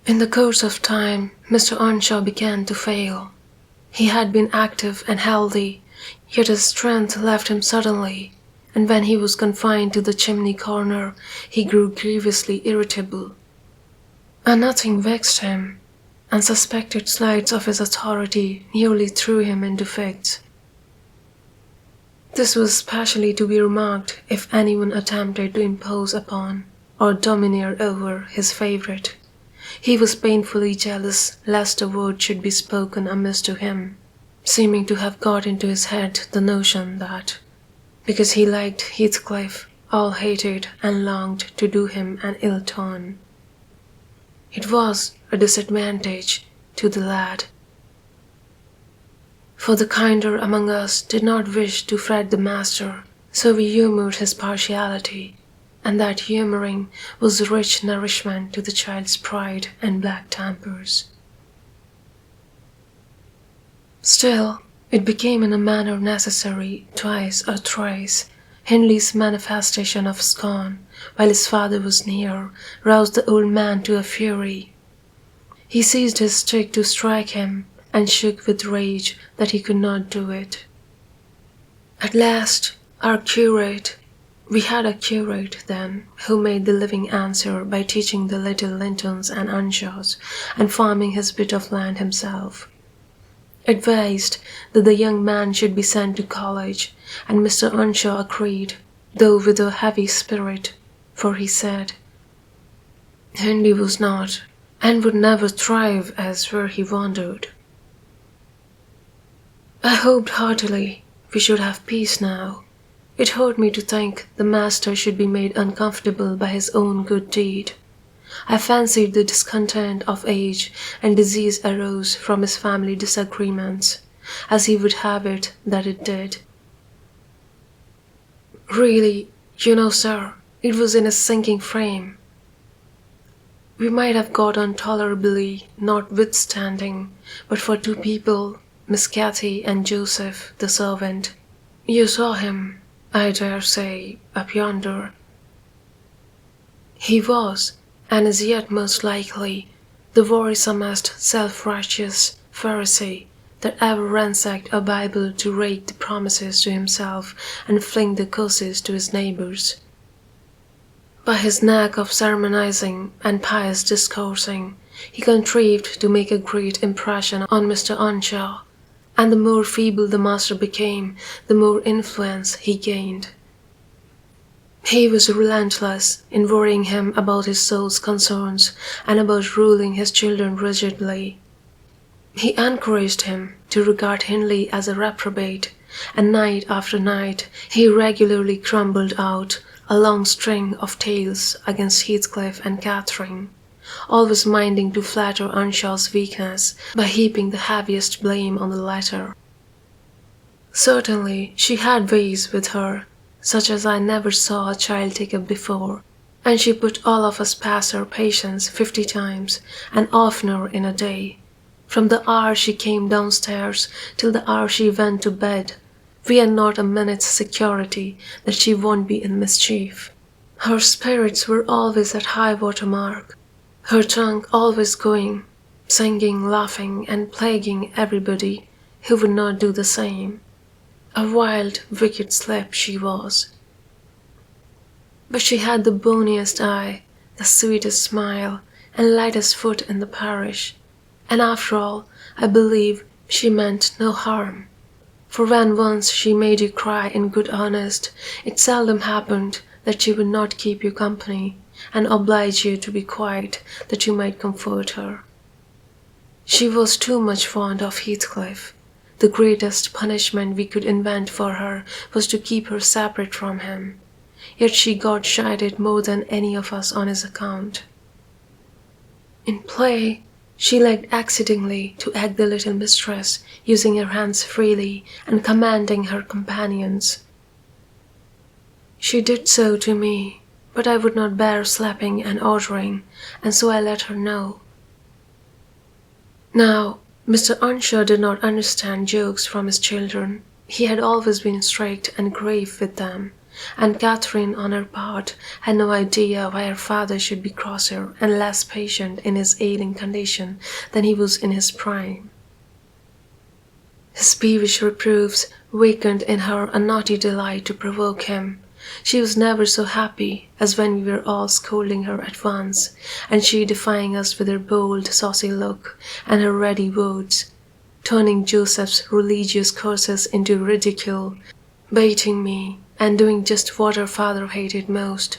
In the course of time, Mr. Earnshaw began to fail. He had been active and healthy, yet his strength left him suddenly, and when he was confined to the chimney corner, he grew grievously irritable. And nothing vexed him. Unsuspected slights of his authority nearly threw him into fits. This was especially to be remarked if anyone attempted to impose upon or domineer over his favourite. He was painfully jealous lest a word should be spoken amiss to him, seeming to have got into his head the notion that, because he liked Heathcliff, all hated and longed to do him an ill turn. It was a disadvantage to the lad, for the kinder among us did not wish to fret the master, so we humoured his partiality, and that humouring was rich nourishment to the child's pride and black tempers. Still, it became in a manner necessary twice or thrice. Hindley's manifestation of scorn, while his father was near, roused the old man to a fury. He seized his stick to strike him, and shook with rage that he could not do it. At last, we had a curate then, who made the living answer by teaching the little Lintons and Earnshaws, and farming his bit of land himself, advised that the young man should be sent to college, and Mr. Earnshaw agreed, though with a heavy spirit, for he said, Hindley was not, and would never thrive as where he wandered. I hoped heartily we should have peace now. It hurt me to think the master should be made uncomfortable by his own good deed. I fancied the discontent of age and disease arose from his family disagreements, as he would have it that it did. Really, you know, sir, it was in a sinking frame. We might have got on tolerably, notwithstanding, but for two people, Miss Cathy and Joseph, the servant. You saw him, I dare say, up yonder. He was, and is yet most likely, the worrisomest self-righteous Pharisee that ever ransacked a Bible to rake the promises to himself and fling the curses to his neighbours. By his knack of sermonizing and pious discoursing, he contrived to make a great impression on Mr. Earnshaw, and the more feeble the master became, the more influence he gained. He was relentless in worrying him about his soul's concerns and about ruling his children rigidly. He encouraged him to regard Hindley as a reprobate, and night after night he regularly grumbled out a long string of tales against Heathcliff and Catherine, always minding to flatter Earnshaw's weakness by heaping the heaviest blame on the latter. Certainly she had ways with her, such as I never saw a child take up before, and she put all of us past her patience 50 times, and oftener in a day. From the hour she came downstairs till the hour she went to bed, we had not a minute's security that she won't be in mischief. Her spirits were always at high water mark, her tongue always going, singing, laughing, and plaguing everybody who would not do the same. A wild, wicked slip she was. But she had the boniest eye, the sweetest smile, and lightest foot in the parish, and after all, I believe she meant no harm. For when once she made you cry in good earnest, it seldom happened that she would not keep you company, and oblige you to be quiet that you might comfort her. She was too much fond of Heathcliff. The greatest punishment we could invent for her was to keep her separate from him, yet she got chided more than any of us on his account. In play, she liked exceedingly to act the little mistress, using her hands freely and commanding her companions. She did so to me, but I would not bear slapping and ordering, and so I let her know. Now, Mr. Earnshaw did not understand jokes from his children. He had always been strict and grave with them, and Catherine, on her part, had no idea why her father should be crosser and less patient in his ailing condition than he was in his prime. His peevish reproofs wakened in her a naughty delight to provoke him. She was never so happy as when we were all scolding her at once, and she defying us with her bold, saucy look and her ready words, turning Joseph's religious curses into ridicule, baiting me, and doing just what her father hated most,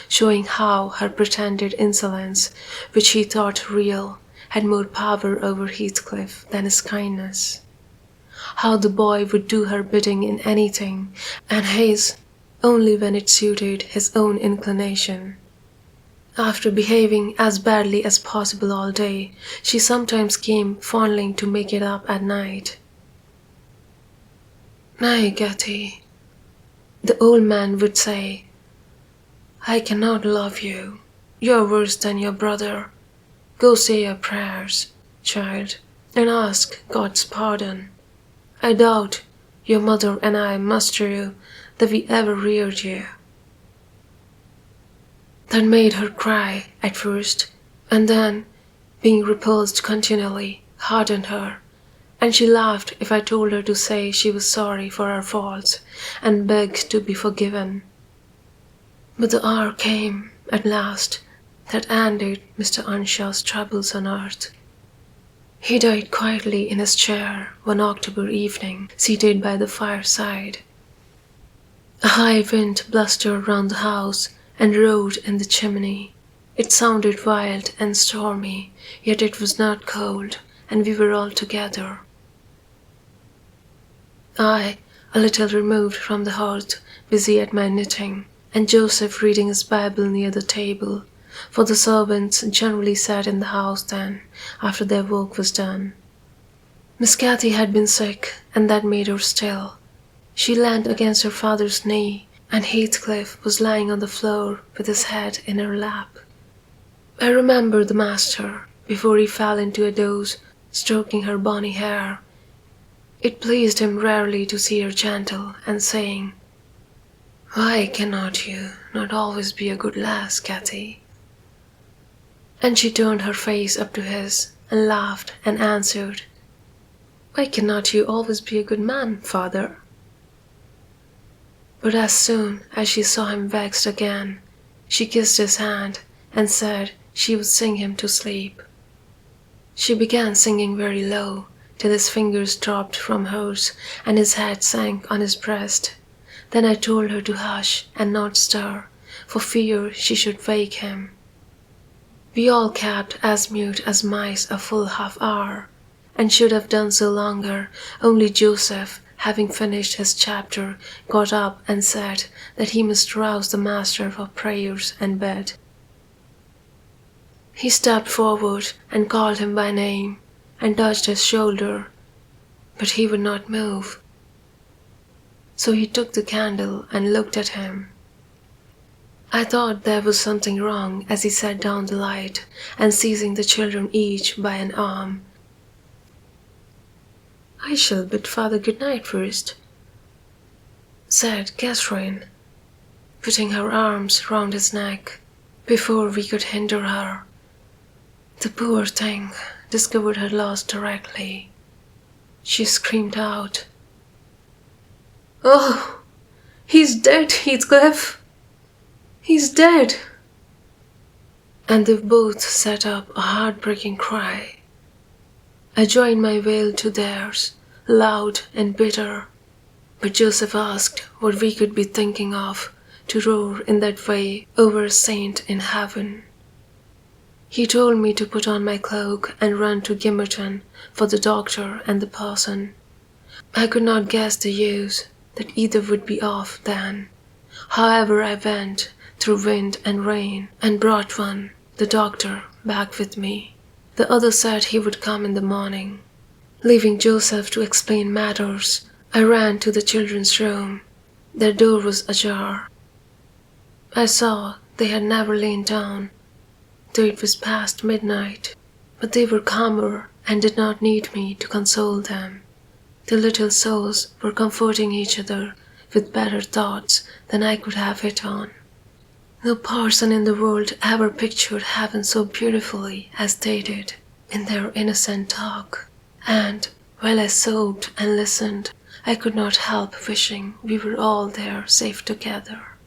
showing how her pretended insolence, which he thought real, had more power over Heathcliff than his kindness. How the boy would do her bidding in anything, and his only when it suited his own inclination. After behaving as badly as possible all day, she sometimes came fondling to make it up at night. "Nay, Getty," the old man would say, "I cannot love you. You're worse than your brother. Go say your prayers, child, and ask God's pardon. I doubt your mother and I muster you that we ever reared you." That made her cry at first, and then, being repulsed continually, hardened her, and she laughed if I told her to say she was sorry for her faults and begged to be forgiven. But the hour came, at last, that ended Mr. Earnshaw's troubles on earth. He died quietly in his chair one October evening, seated by the fireside. A high wind blustered round the house and roared in the chimney. It sounded wild and stormy, yet it was not cold, and we were all together. I, a little removed from the hearth, busy at my knitting, and Joseph reading his Bible near the table, for the servants generally sat in the house then, after their work was done. Miss Cathy had been sick, and that made her still. She leaned against her father's knee, and Heathcliff was lying on the floor with his head in her lap. I remember the master, before he fell into a doze, stroking her bonny hair. It pleased him rarely to see her gentle, and saying, "Why cannot you not always be a good lass, Cathy?" And she turned her face up to his, and laughed, and answered, "Why cannot you always be a good man, father?" But as soon as she saw him vexed again, she kissed his hand, and said she would sing him to sleep. She began singing very low, till his fingers dropped from hers, and his head sank on his breast. Then I told her to hush and not stir, for fear she should wake him. We all kept as mute as mice a full half-hour, and should have done so longer, only Joseph, having finished his chapter, got up and said that he must rouse the master for prayers and bed. He stepped forward and called him by name, and touched his shoulder, but he would not move. So he took the candle and looked at him. I thought there was something wrong as he set down the light, and seizing the children each by an arm, "I shall bid father good night first," said Catherine, putting her arms round his neck, before we could hinder her. The poor thing discovered her loss directly. She screamed out, "Oh, he's dead, Heathcliff! He's dead!" And they both set up a heartbreaking cry. I joined my wail to theirs, loud and bitter, but Joseph asked what we could be thinking of to roar in that way over a saint in heaven. He told me to put on my cloak and run to Gimmerton for the doctor and the parson. I could not guess the use, that either would be off then. However, I went through wind and rain and brought one, the doctor, back with me. The other said he would come in the morning. Leaving Joseph to explain matters, I ran to the children's room. Their door was ajar. I saw they had never lain down, though it was past midnight, but they were calmer and did not need me to console them. The little souls were comforting each other with better thoughts than I could have hit on. No parson in the world ever pictured heaven so beautifully as they did in their innocent talk, and while I sobbed and listened, I could not help wishing we were all there safe together.